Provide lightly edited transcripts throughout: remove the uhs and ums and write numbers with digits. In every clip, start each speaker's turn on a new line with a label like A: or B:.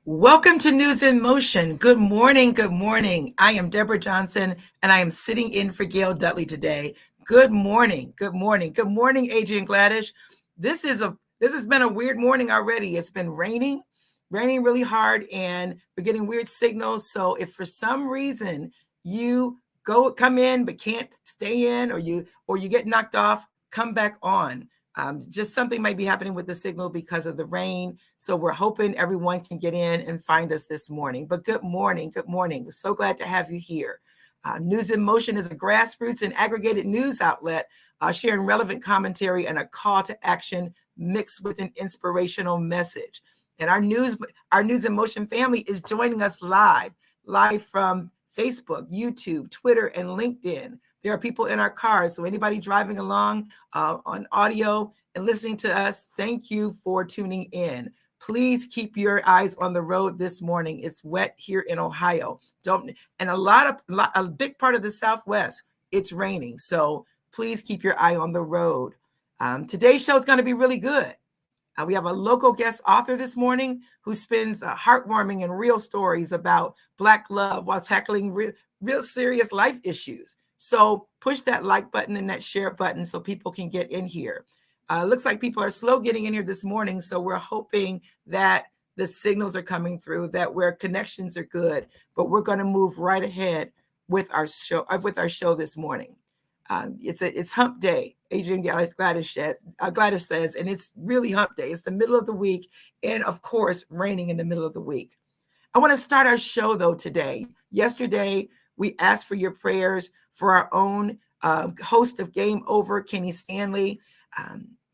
A: Welcome to News in Motion. Good morning. Good morning. I am Deborah Johnson, and I am sitting in for Gail Dudley today. Good morning. Good morning. Good morning, Adrian Gladish. This has been a weird morning already. It's been raining really hard, and we're getting weird signals. So if for some reason you come in but can't stay in, or you get knocked off, come back on. Just something might be happening with the signal because of the rain. So we're hoping everyone can get in and find us this morning. But good morning. Good morning. We're so glad to have you here. News in Motion is a grassroots and aggregated news outlet sharing relevant commentary and a call to action mixed with an inspirational message. And our News in Motion family is joining us live from Facebook, YouTube, Twitter, and LinkedIn. There are people in our cars. So anybody driving along on audio and listening to us, thank you for tuning in. Please keep your eyes on the road this morning. It's wet here in Ohio. A big part of the Southwest, it's raining. So please keep your eye on the road. Today's show is going to be really good. We have a local guest author this morning who spins heartwarming and real stories about Black love while tackling real serious life issues. So push that like button and that share button so people can get in here. Looks like people are slow getting in here this morning, so we're hoping that the signals are coming through, that where connections are good, but we're going to move right ahead with our show this morning. It's hump day, Adrian Gladish says, and it's really hump day. It's the middle of the week, and of course, raining in the middle of the week. I want to start our show, though, today. Yesterday, we asked for your prayers for our own host of Game Over, Kenny Stanley.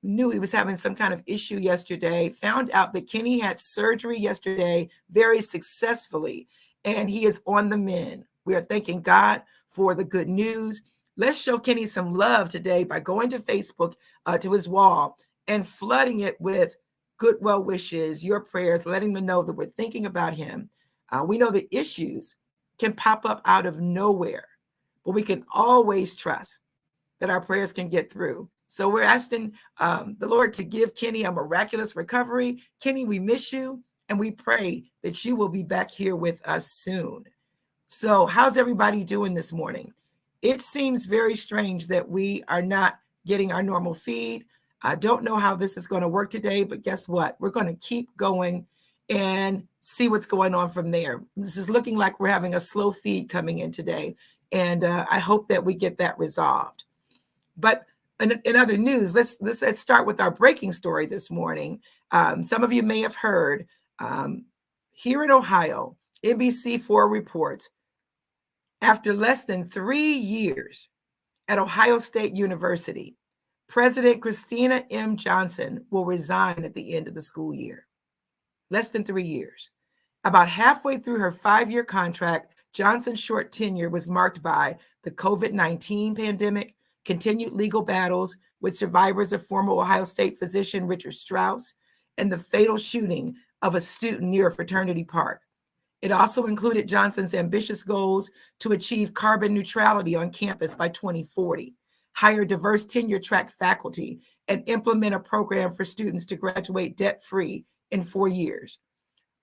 A: Knew he was having some kind of issue yesterday, found out that Kenny had surgery yesterday very successfully, and he is on the mend. We are thanking God for the good news. Let's show Kenny some love today by going to Facebook, to his wall, and flooding it with good well wishes, your prayers, letting him know that we're thinking about him. We know the issues can pop up out of nowhere, but we can always trust that our prayers can get through. So we're asking the Lord to give Kenny a miraculous recovery. Kenny, we miss you, and we pray that you will be back here with us soon. So how's everybody doing this morning? It seems very strange that we are not getting our normal feed. I don't know how this is going to work today, but guess what? We're going to keep going and see what's going on from there. This is looking like we're having a slow feed coming in today, and I hope that we get that resolved. But in other news, let's start with our breaking story this morning. Some of you may have heard here in Ohio, NBC4 reports after less than 3 years at Ohio State University, President Christina M. Johnson will resign at the end of the school year. Less than 3 years. About halfway through her 5-year contract, Johnson's short tenure was marked by the COVID-19 pandemic, continued legal battles with survivors of former Ohio State physician Richard Strauss, and the fatal shooting of a student near a fraternity park. It also included Johnson's ambitious goals to achieve carbon neutrality on campus by 2040, hire diverse tenure-track faculty, and implement a program for students to graduate debt-free in 4 years.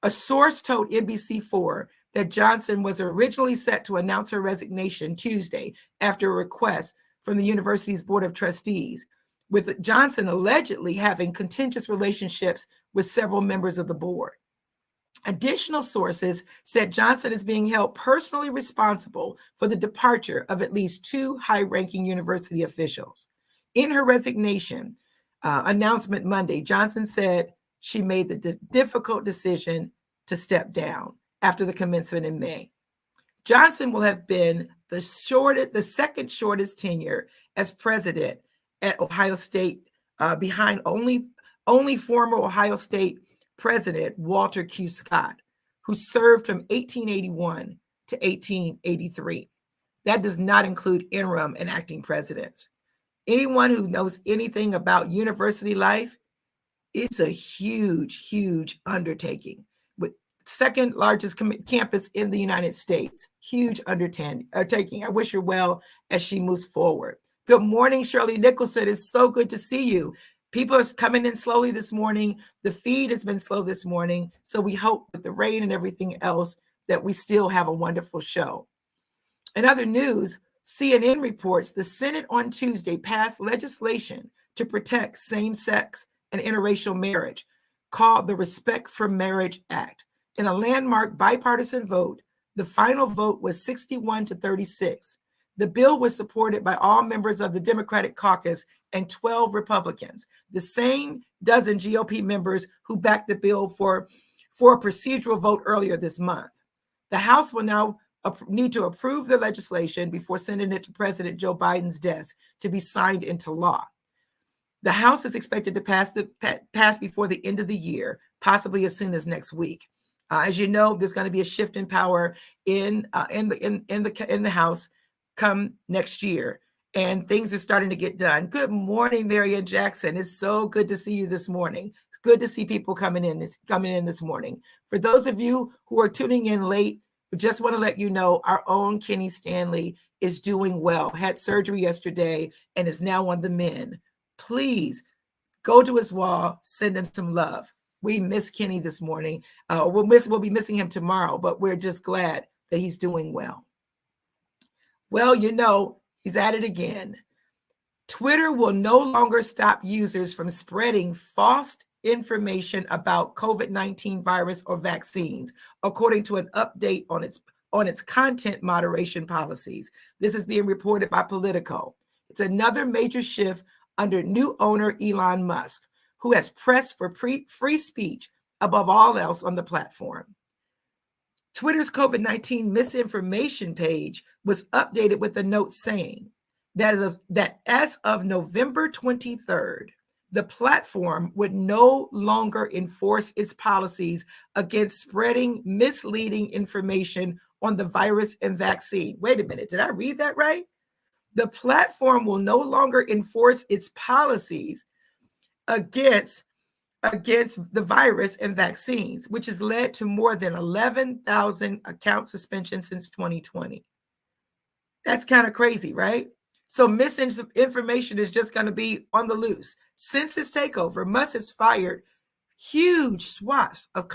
A: A source told NBC4 that Johnson was originally set to announce her resignation Tuesday after a request from the university's Board of Trustees, with Johnson allegedly having contentious relationships with several members of the board. Additional sources said Johnson is being held personally responsible for the departure of at least 2 high-ranking university officials. In her resignation announcement Monday, Johnson said she made the difficult decision to step down after the commencement in May. Johnson will have been the second shortest tenure as president at Ohio State, behind only former Ohio State President Walter Q. Scott, who served from 1881 to 1883. That does not include interim and acting presidents. Anyone who knows anything about university life, it's a huge, huge undertaking. With second largest campus in the United States, huge undertaking. I wish her well as she moves forward. Good morning, Shirley Nicholson. It's so good to see you. People are coming in slowly this morning. The feed has been slow this morning. So we hope with the rain and everything else that we still have a wonderful show. In other news, CNN reports the Senate on Tuesday passed legislation to protect same-sex and interracial marriage, called the Respect for Marriage Act. In a landmark bipartisan vote, the final vote was 61 to 36. The bill was supported by all members of the Democratic caucus and 12 Republicans, the same dozen GOP members who backed the bill for a procedural vote earlier this month. The House will now need to approve the legislation before sending it to President Joe Biden's desk to be signed into law. The House is expected to pass before the end of the year, possibly as soon as next week. As you know, there's going to be a shift in power in the House come next year, and things are starting to get done. Good morning, Marianne Jackson. It's so good to see you this morning. It's good to see people coming in this morning. For those of you who are tuning in late, we just want to let you know our own Kenny Stanley is doing well. Had surgery yesterday and is now on the mend. Please go to his wall, send him some love. We miss Kenny this morning. We'll be missing him tomorrow, but we're just glad that he's doing well. Well, you know, he's at it again. Twitter will no longer stop users from spreading false information about COVID-19 virus or vaccines, according to an update on its content moderation policies. This is being reported by Politico. It's another major shift under new owner Elon Musk, who has pressed for free speech above all else on the platform. Twitter's COVID-19 misinformation page was updated with a note saying that as of November 23rd, the platform would no longer enforce its policies against spreading misleading information on the virus and vaccine. Wait a minute, did I read that right? The platform will no longer enforce its policies against the virus and vaccines, which has led to more than 11,000 account suspensions since 2020. That's kind of crazy, right? So misinformation is just going to be on the loose. Since its takeover, Musk has fired huge swaths of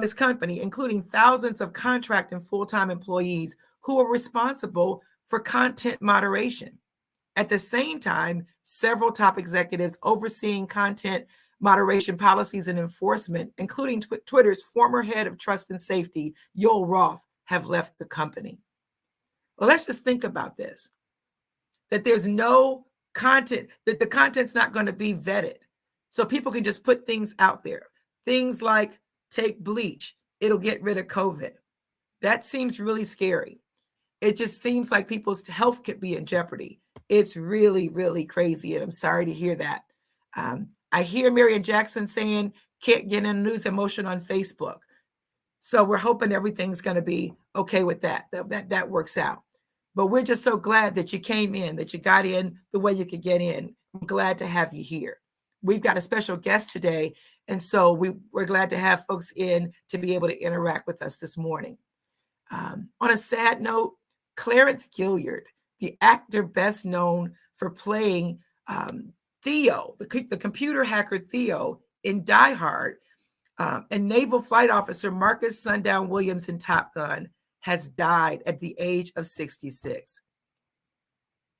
A: his company, including thousands of contract and full-time employees who are responsible for content moderation. At the same time, several top executives overseeing content moderation policies and enforcement, including Twitter's former head of trust and safety, Yoel Roth, have left the company. Well, let's just think about this, that there's no content, that the content's not going to be vetted. So people can just put things out there. Things like take bleach, it'll get rid of COVID. That seems really scary. It just seems like people's health could be in jeopardy. It's really, really crazy, and I'm sorry to hear that. I hear Marianne Jackson saying can't get in news and motion on Facebook. So we're hoping everything's going to be okay with that works out. But we're just so glad that you came in, that you got in the way you could get in. I'm glad to have you here. We've got a special guest today, and so we're glad to have folks in to be able to interact with us this morning. On a sad note, Clarence Gilliard, the actor best known for playing Theo, the computer hacker Theo in Die Hard, and Naval Flight Officer Marcus Sundown Williams in Top Gun, has died at the age of 66.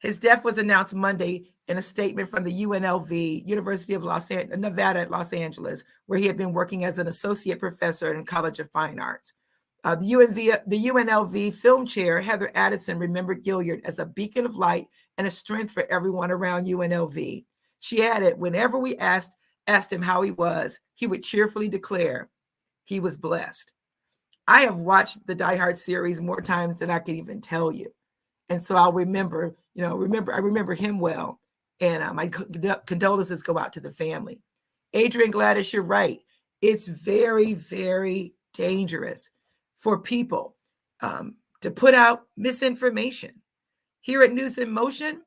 A: His death was announced Monday in a statement from the UNLV, University of Nevada at Los Angeles, where he had been working as an associate professor in College of Fine Arts. The UNLV film chair, Heather Addison, remembered Gilliard as a beacon of light and a strength for everyone around UNLV. She added, whenever we asked him how he was, he would cheerfully declare he was blessed. I have watched the Die Hard series more times than I can even tell you. And so I'll remember him well. And my condolences go out to the family. Adrian Gladys, you're right. It's very, very dangerous for people to put out misinformation. Here at News in Motion,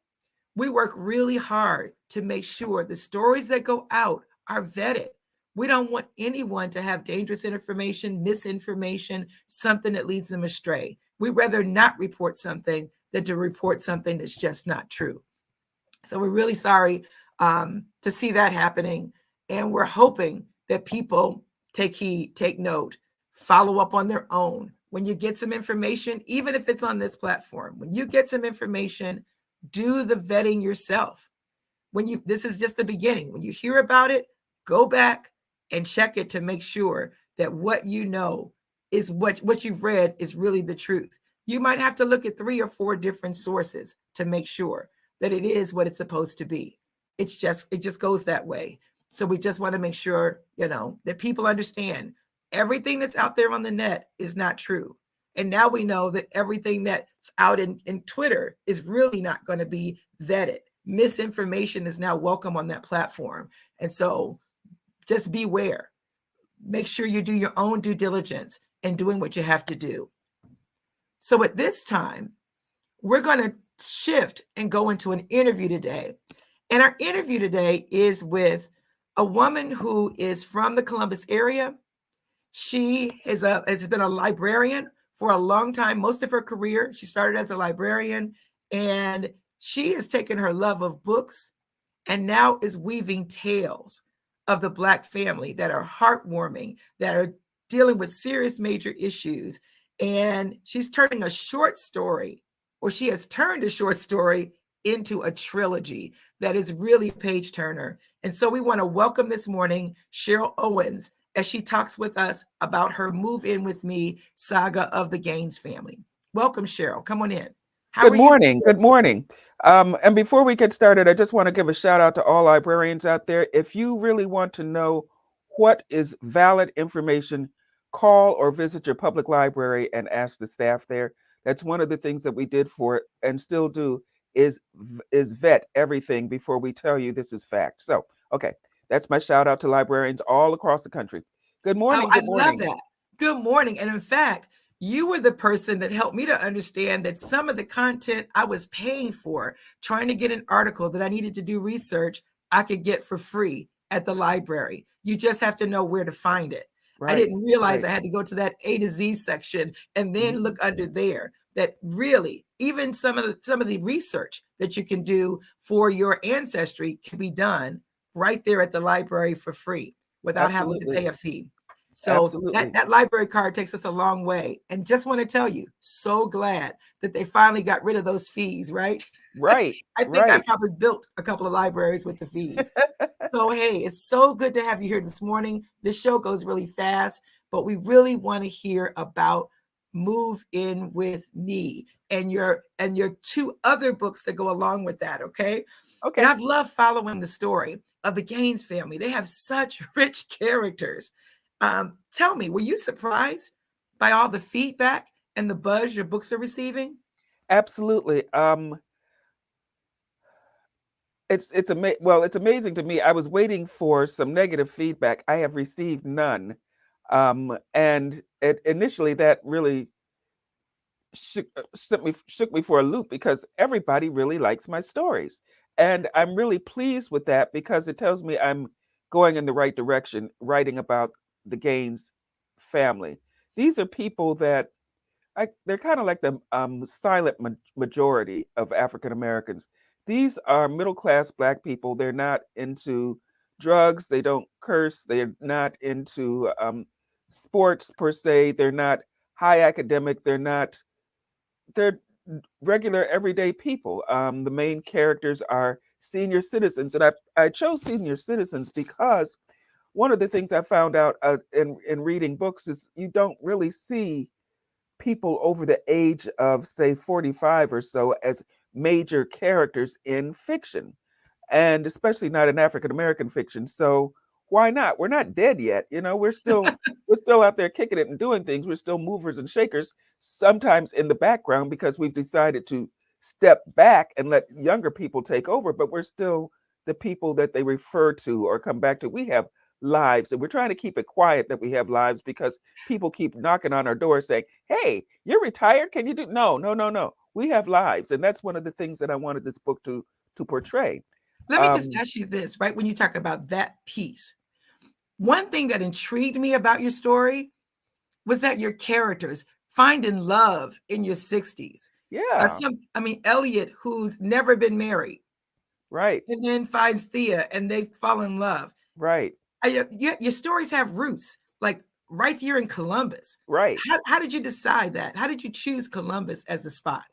A: we work really hard to make sure the stories that go out are vetted. We don't want anyone to have dangerous information, misinformation, something that leads them astray. We'd rather not report something than to report something that's just not true. So we're really sorry to see that happening. And we're hoping that people take heed, take note, follow up on their own. When you get some information, even if it's on this platform, when you get some information, do the vetting yourself. This is just the beginning. When you hear about it, go back and check it to make sure that what you know is what you've read is really the truth. You might have to look at 3 or 4 different sources to make sure that it is what it's supposed to be. It just goes that way. So we just want to make sure, that people understand everything that's out there on the net is not true. And now we know that everything that's out in Twitter is really not going to be vetted. Misinformation is now welcome on that platform. And so just beware. Make sure you do your own due diligence in doing what you have to do. So at this time, we're going to shift and go into an interview today. And our interview today is with a woman who is from the Columbus area. She has been a librarian for a long time, most of her career. She started as a librarian, and she has taken her love of books and now is weaving tales of the Black family that are heartwarming, that are dealing with serious major issues. And she's turning a short story, or she has turned a short story into a trilogy that is really a page turner. And so we want to welcome this morning Cheryl Owens as she talks with us about her Move In With Me saga of the Gaines family. Welcome, Cheryl. Come on in. How
B: Good
A: are you?
B: morning. Good morning. And before we get started, I just want to give a shout out to all librarians out there. If you really want to know what is valid information, call or visit your public library and ask the staff there. That's one of the things that we did for it and still do is vet everything before we tell you this is fact. So, okay, that's my shout out to librarians all across the country. Good
A: Oh,
B: morning.
A: I
B: Good
A: love
B: morning.
A: that. Good morning. And in fact, you were the person that helped me to understand that some of the content I was paying for, trying to get an article that I needed to do research, I could get for free at the library. You just have to know where to find it. I
B: Right,
A: didn't realize
B: right.
A: I had to go to that A to Z section and then
B: Mhm.
A: look under there. That really, even some of the research that you can do for your ancestry can be done right there at the library for free without having to
B: Absolutely.
A: pay a fee. So that,
B: Absolutely.
A: that library card takes us a long way. And just want to tell you, so glad that they finally got rid of those fees, right?
B: Right,
A: I think I
B: right.
A: probably built a couple of libraries with the fees. So, hey, it's so good to have you here this morning. This show goes really fast, but we really want to hear about Move In With Me and your 2 other books that go along with that, okay? And
B: Okay,
A: I've loved following the story of the Gaines family. They have such rich characters. Tell me, were you surprised by all the feedback and the buzz your books are receiving?
B: absolutely. It's amazing to me. I was waiting for some negative feedback. I have received none, and initially that really shook me for a loop because everybody really likes my stories, and I'm really pleased with that because it tells me I'm going in the right direction, writing about the Gaines family. These are people that they're kind of like the silent majority of African Americans. These are middle class Black people. They're not into drugs. They don't curse. They're not into sports per se. They're not high academic. They're regular everyday people. The main characters are senior citizens, and I chose senior citizens because one of the things I found out in reading books is you don't really see people over the age of say 45 or so as major characters in fiction, and especially not in African American fiction. So why not? We're not dead yet. We're still out there kicking it and doing things. We're still movers and shakers, sometimes in the background because we've decided to step back and let younger people take over, but we're still the people that they refer to or come back to. We have lives, and we're trying to keep it quiet that we have lives because people keep knocking on our door saying, "Hey, you're retired? Can you do?" No, no, no, no. We have lives, and that's one of the things that I wanted this book to portray.
A: Let me just
B: Um,
A: ask you this, right? When you talk about that piece, one thing that intrigued me about your story was that your characters finding love in your 60s.
B: yeah,
A: Elliot, who's never been married,
B: Right.
A: and then finds Thea and they fall in love.
B: Right.
A: Your stories have roots, like right here in Columbus.
B: Right.
A: How did you decide that? How did you choose Columbus as the spot?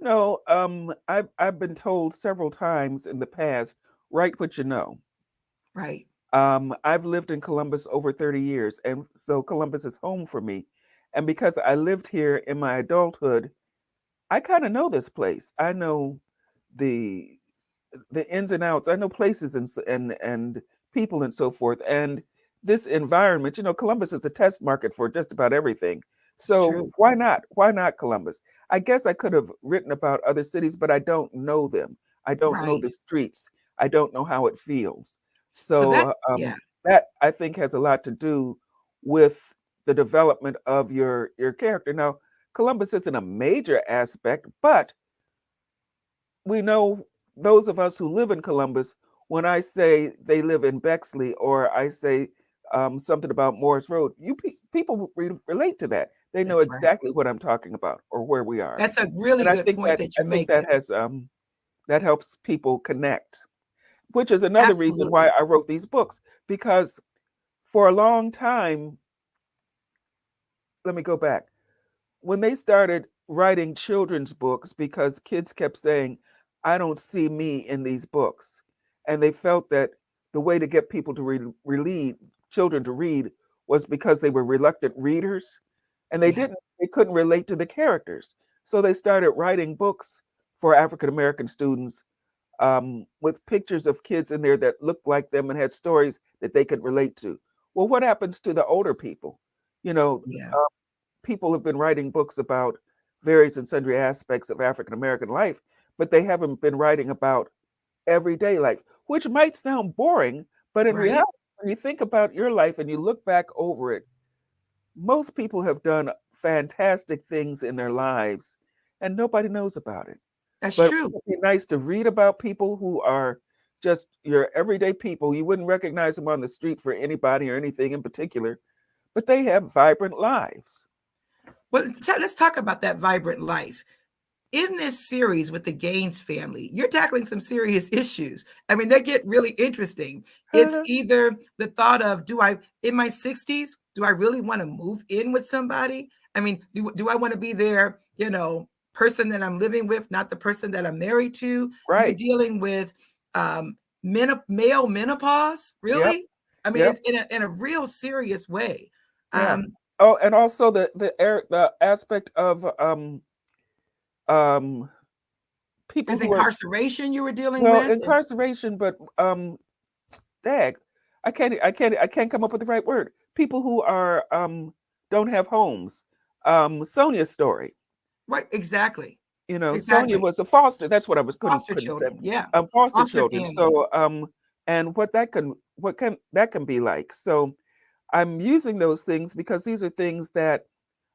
B: I've been told several times in the past, write what you know.
A: Right.
B: I've lived in Columbus over 30 years, and so Columbus is home for me. And because I lived here in my adulthood, I kind of know this place. I know the the ins and outs. I know places and people and so forth. And this environment, Columbus is a test market for just about everything.
A: It's
B: So
A: true.
B: why not? Why not Columbus? I guess I could have written about other cities, but I don't know them. I don't know
A: Right.
B: the streets. I don't know how it feels.
A: So
B: So
A: that's yeah,
B: that I think has a lot to do with the development of your character. Now, Columbus isn't a major aspect, but we know, those of us who live in Columbus, when I say they live in Bexley or I say something about Morris Road, people relate to that. They know
A: that's right.
B: exactly what I'm talking about or where we are.
A: That's a really
B: And I
A: good
B: think
A: point
B: that
A: that
B: I
A: you're
B: think
A: making.
B: that has that helps people connect, which is another reason why
A: Absolutely.
B: I wrote these books, because for a long time, let me go back. When they started writing children's books, because kids kept saying, I don't see me in these books. And they felt that the way to get people to read, children to read, was because they were reluctant readers and
A: Yeah.
B: they couldn't relate to the characters. So they started writing books for African American students, with pictures of kids in there that looked like them and had stories that they could relate to. Well, what happens to the older people? You know,
A: Yeah.
B: people have been writing books about various and sundry aspects of African American life, but they haven't been writing about everyday life, which might sound boring, but in
A: Right.
B: reality, when you think about your life and you look back over it, most people have done fantastic things in their lives and nobody knows about it.
A: That's
B: But
A: true.
B: wouldn't it be nice to read about people who are just your everyday people? You wouldn't recognize them on the street for anybody or anything in particular, but they have vibrant lives.
A: Well, let's talk about that vibrant life. In this series with the Gaines family, you're tackling some serious issues. I mean, they get really interesting. It's either the thought of, in my 60s, do I really want to move in with somebody? I mean, do I want to be their, person that I'm living with, not the person that I'm married to? You're
B: Right.
A: dealing with male menopause,
B: Yep.
A: really? I mean,
B: Yep.
A: it's in a real serious way.
B: Yeah.
A: Um,
B: Oh, and also the aspect of um people
A: there's
B: who are,
A: incarceration you were dealing
B: well,
A: with.
B: incarceration, but dag, I can't come up with the right word. People who are don't have homes. Sonia's story.
A: Right, exactly.
B: Sonia
A: Exactly.
B: was a foster. That's what I was
A: Foster
B: couldn't have said.
A: children, yeah.
B: Foster
A: Foster
B: children.
A: families.
B: So and what can that can be like. So I'm using those things because these are things that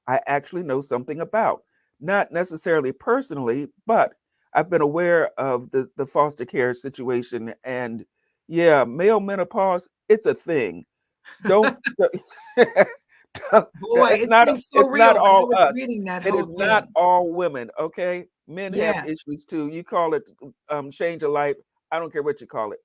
B: I actually know something about. Not necessarily personally, but I've been aware of the foster care situation. And yeah, male menopause, it's a thing. Don't
A: Boy, it seems so
B: it's not
A: real when I
B: all
A: was
B: us.
A: reading that
B: It
A: whole
B: is not
A: thing.
B: all women, okay? Men have
A: Yes.
B: issues too. You call it change of life. I don't care what you call it.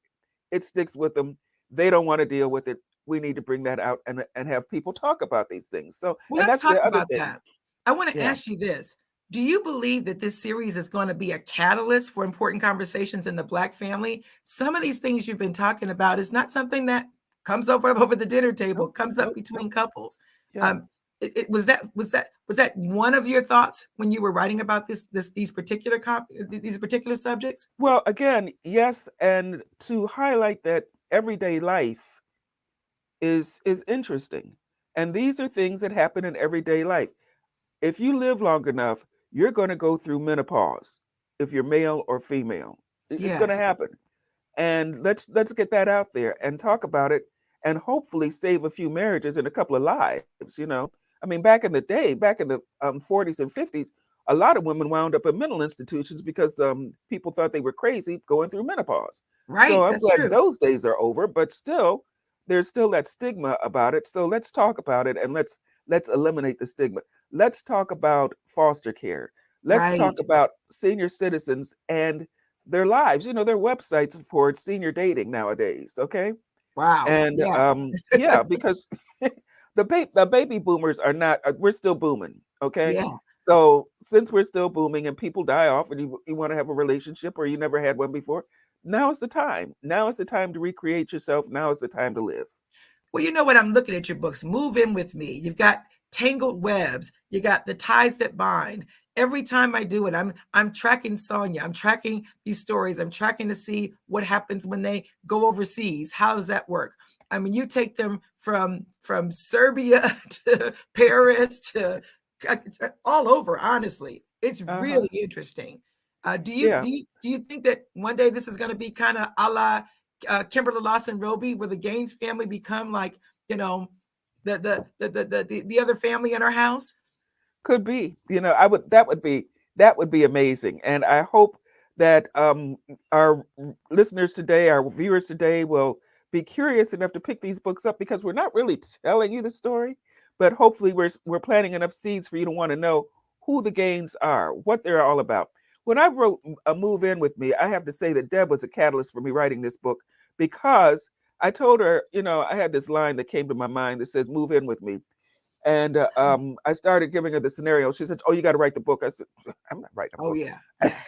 B: It sticks with them. They don't want to deal with it. We need to bring that out and have people talk about these things. So,
A: Well,
B: and
A: let's
B: that's
A: talk
B: the other
A: about
B: thing.
A: that. I wanna
B: Yeah.
A: ask you this. Do you believe that this series is gonna be a catalyst for important conversations in the Black family? Some of these things you've been talking about is not something that comes over the dinner table,
B: Nope,
A: comes up
B: nope,
A: between
B: nope.
A: couples.
B: Yeah.
A: Um, it was that one of your thoughts when you were writing about these particular subjects?
B: Well, again, yes, and to highlight that everyday life is interesting. And these are things that happen in everyday life. If you live long enough, you're going to go through menopause if you're male or female. It's going to
A: Yes.
B: happen. And let's get that out there and talk about it and hopefully save a few marriages and a couple of lives. I mean, back in the day, back in the 40s and 50s, a lot of women wound up in mental institutions because people thought they were crazy going through menopause. So
A: Right,
B: I'm
A: that's
B: glad
A: true.
B: those days are over, but still there's still that stigma about it. So let's talk about it and let's eliminate the stigma. Let's talk about foster care. Let's talk
A: Right.
B: about senior citizens and their lives, their websites for senior dating nowadays. Okay.
A: Wow.
B: And
A: Yeah.
B: yeah, because the baby boomers are not, we're still booming. Okay.
A: Yeah.
B: So since we're still booming and people die off and you want to have a relationship or you never had one before, now is the time. Now is the time to recreate yourself. Now is the time to live.
A: Well, you know what? I'm looking at your books. Move in with me. You've got tangled webs. You got the ties that bind. Every time I do it, I'm tracking Sonia. I'm tracking these stories. I'm tracking to see what happens when they go overseas. How does that work? I mean, you take them from Serbia to Paris to all over. Honestly, it's
B: Uh-huh.
A: really interesting. Do you
B: Yeah.
A: do you do you think that one day this is going to be kind of a la Kimberly Lawson Roby, where the Gaines family become like, you know, the other family in our house?
B: Could be. I would that would be amazing. And I hope that our listeners today, our viewers today will be curious enough to pick these books up because we're not really telling you the story, but hopefully we're planting enough seeds for you to want to know who the Gaines are, what they're all about. When I wrote a Move In With Me, I have to say that Deb was a catalyst for me writing this book because I told her, I had this line that came to my mind that says, "Move in with me." And I started giving her the scenario. She said, "Oh, you got to write the book." I said, "I'm not writing a
A: Oh
B: book."
A: yeah, yeah.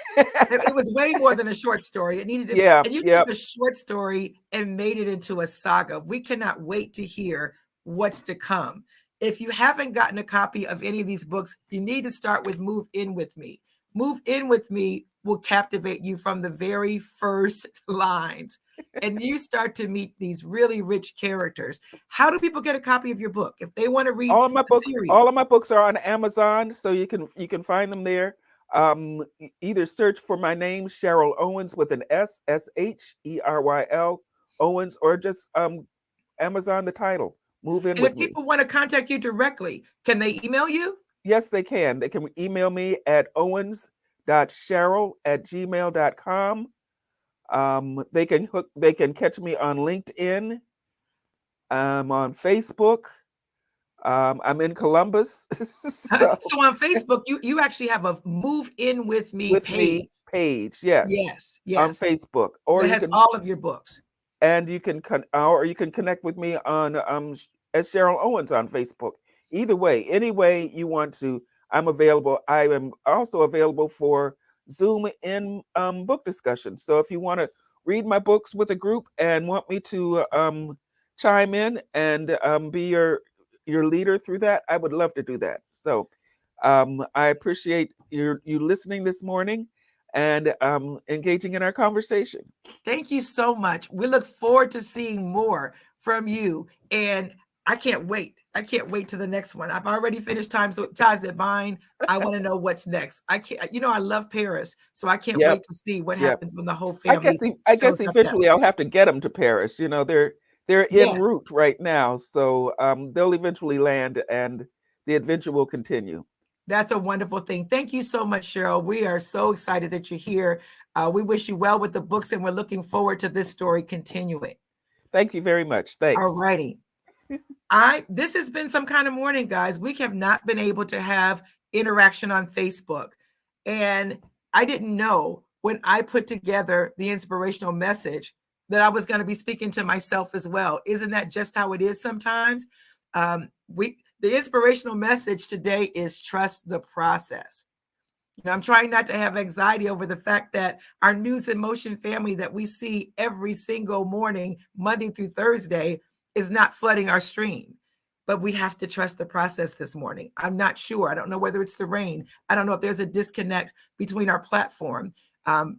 A: It was way more than a short story. It needed to,
B: Yeah,
A: and you
B: yep.
A: took a short story and made it into a saga. We cannot wait to hear what's to come. If you haven't gotten a copy of any of these books, you need to start with Move In With Me. Move In With Me will captivate you from the very first lines. And you start to meet these really rich characters. How do people get a copy of your book if they want to read the series?
B: All of my books are on Amazon, so you can find them there. Either search for my name, Cheryl Owens, with an Sheryl Owens, or just Amazon the title. Move in
A: And if
B: with me.
A: people want to contact you directly, can they email you?
B: Yes, they can. They can email me at owens.cheryl@gmail.com. They can catch me on LinkedIn. On Facebook. I'm in Columbus, so
A: So on Facebook, you actually have a Move In With Me
B: with me
A: page.
B: page, yes,
A: Yes,
B: on
A: yes.
B: Facebook, or
A: That
B: you
A: has
B: can
A: all of your books.
B: connect with me on as Cheryl Owens on Facebook. Either way, any way you want to, I'm available. I am also available for Zoom in book discussions. So if you want to read my books with a group and want me to chime in and be your leader through that, I would love to do that. So I appreciate you listening this morning and engaging in our conversation.
A: Thank you so much. We look forward to seeing more from you. And I can't wait. I can't wait to the next one. I've already finished Ties That Bind. I want to know what's next. I can't, I love Paris. So I can't
B: Yep.
A: wait to see what
B: Yep.
A: happens when the whole
B: I guess
A: family
B: I guess
A: shows up that
B: eventually
A: way.
B: I'll have to get them to Paris. They're en
A: Yes.
B: route right now, so they'll eventually land, and the adventure will continue.
A: That's a wonderful thing. Thank you so much, Cheryl. We are so excited that you're here. We wish you well with the books, and we're looking forward to this story continuing.
B: Thank you very much.
A: All
B: Thanks.
A: righty. This has been some kind of morning, guys. We have not been able to have interaction on Facebook. And I didn't know when I put together the inspirational message that I was going to be speaking to myself as well. Isn't that just how it is sometimes? The inspirational message today is trust the process. I'm trying not to have anxiety over the fact that our News in Motion family that we see every single morning, Monday through Thursday, is not flooding our stream. But we have to trust the process this morning. I'm not sure. I don't know whether it's the rain. I don't know if there's a disconnect between our platform.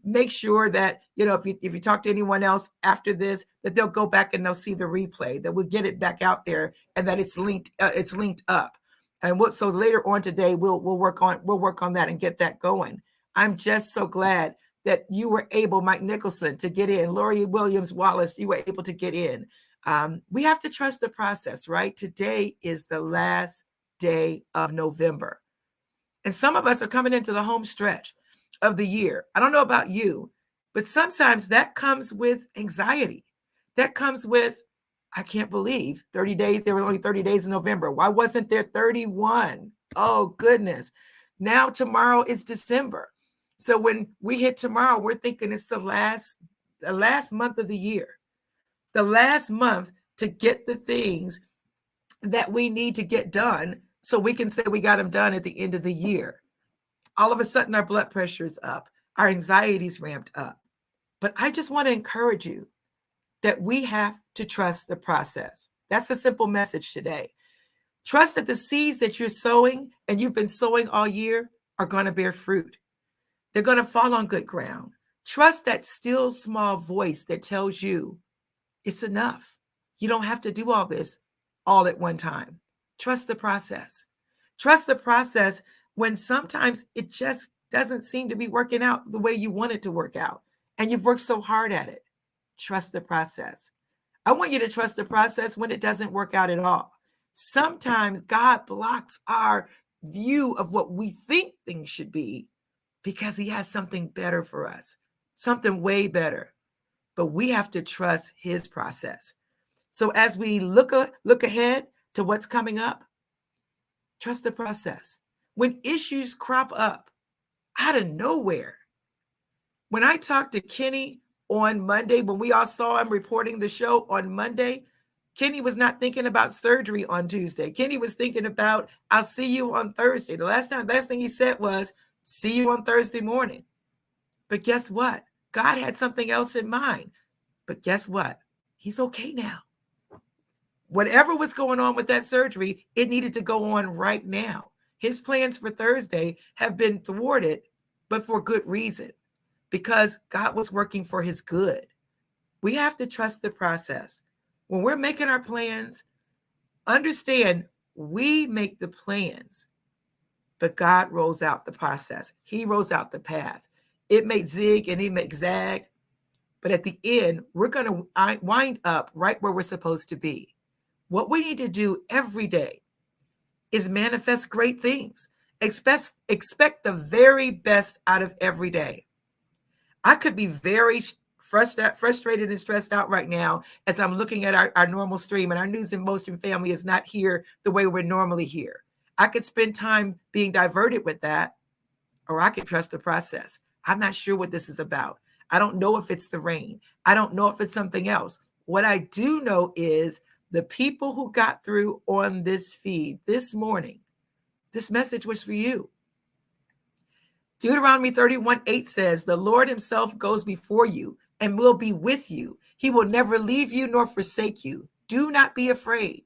A: Make sure that, if you talk to anyone else after this, that they'll go back and they'll see the replay, that we'll get it back out there and that it's linked up. And so later on today, we'll work on that and get that going. I'm just so glad that you were able, Mike Nicholson, to get in. Lori Williams Wallace, you were able to get in. We have to trust the process, right? Today is the last day of November. And some of us are coming into the home stretch of the year. I don't know about you, but sometimes that comes with anxiety. That comes with, I can't believe 30 days, there were only 30 days in November. Why wasn't there 31? Oh, goodness. Now, tomorrow is December. So when we hit tomorrow, we're thinking it's the last month of the year, the last month to get the things that we need to get done so we can say we got them done at the end of the year. All of a sudden, our blood pressure is up, our anxiety's ramped up. But I just want to encourage you that we have to trust the process. That's a simple message today. Trust that the seeds that you're sowing and you've been sowing all year are going to bear fruit. They're going to fall on good ground. Trust that still small voice that tells you it's enough. You don't have to do all this all at one time. Trust the process. Trust the process when sometimes it just doesn't seem to be working out the way you want it to work out. And you've worked so hard at it. Trust the process. I want you to trust the process when it doesn't work out at all. Sometimes God blocks our view of what we think things should be because he has something better for us, something way better. But we have to trust his process. So as we look ahead to what's coming up, trust the process. When issues crop up out of nowhere, when I talked to Kenny on Monday, when we all saw him reporting the show on Monday, Kenny was not thinking about surgery on Tuesday. Kenny was thinking about, I'll see you on Thursday. The last thing he said was, see you on Thursday morning. But guess what? God had something else in mind. But guess what? He's okay now. Whatever was going on with that surgery, it needed to go on right now. His plans for Thursday have been thwarted, but for good reason, because God was working for his good. We have to trust the process. When we're making our plans, understand we make the plans, but God rolls out the process. He rolls out the path. It may zig and it may zag, but at the end, we're going to wind up right where we're supposed to be. What we need to do every day is manifest great things. Expect the very best out of every day. I could be very frustrated and stressed out right now as I'm looking at our normal stream, and our News in Motion family is not here the way we're normally here. I could spend time being diverted with that, or I could trust the process. I'm not sure what this is about. I don't know if it's the rain. I don't know if it's something else. What I do know is the people who got through on this feed this morning, this message was for you. Deuteronomy 31:8 says, the Lord himself goes before you and will be with you. He will never leave you nor forsake you. Do not be afraid.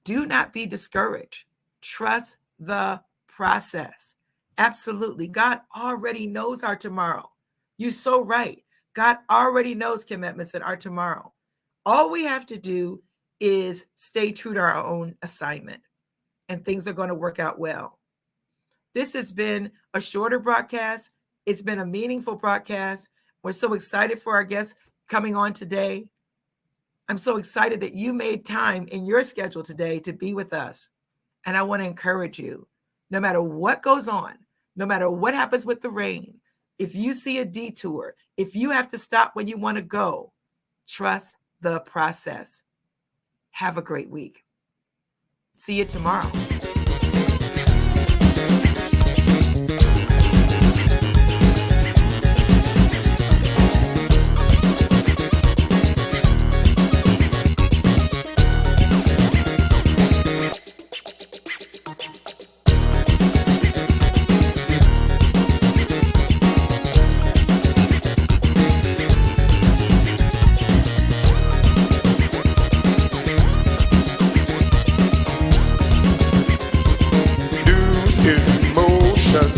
A: Do not be discouraged. Trust the process. Absolutely. God already knows our tomorrow. You're so right. God already knows, Kim Edmondson, our tomorrow. All we have to do is stay true to our own assignment, and things are going to work out well. This has been a shorter broadcast. It's been a meaningful broadcast. We're so excited for our guests coming on today. I'm so excited that you made time in your schedule today to be with us. And I want to encourage you, no matter what goes on, no matter what happens with the rain, if you see a detour, if you have to stop when you want to go, trust the process. Have a great week. See you tomorrow.
C: News in motion.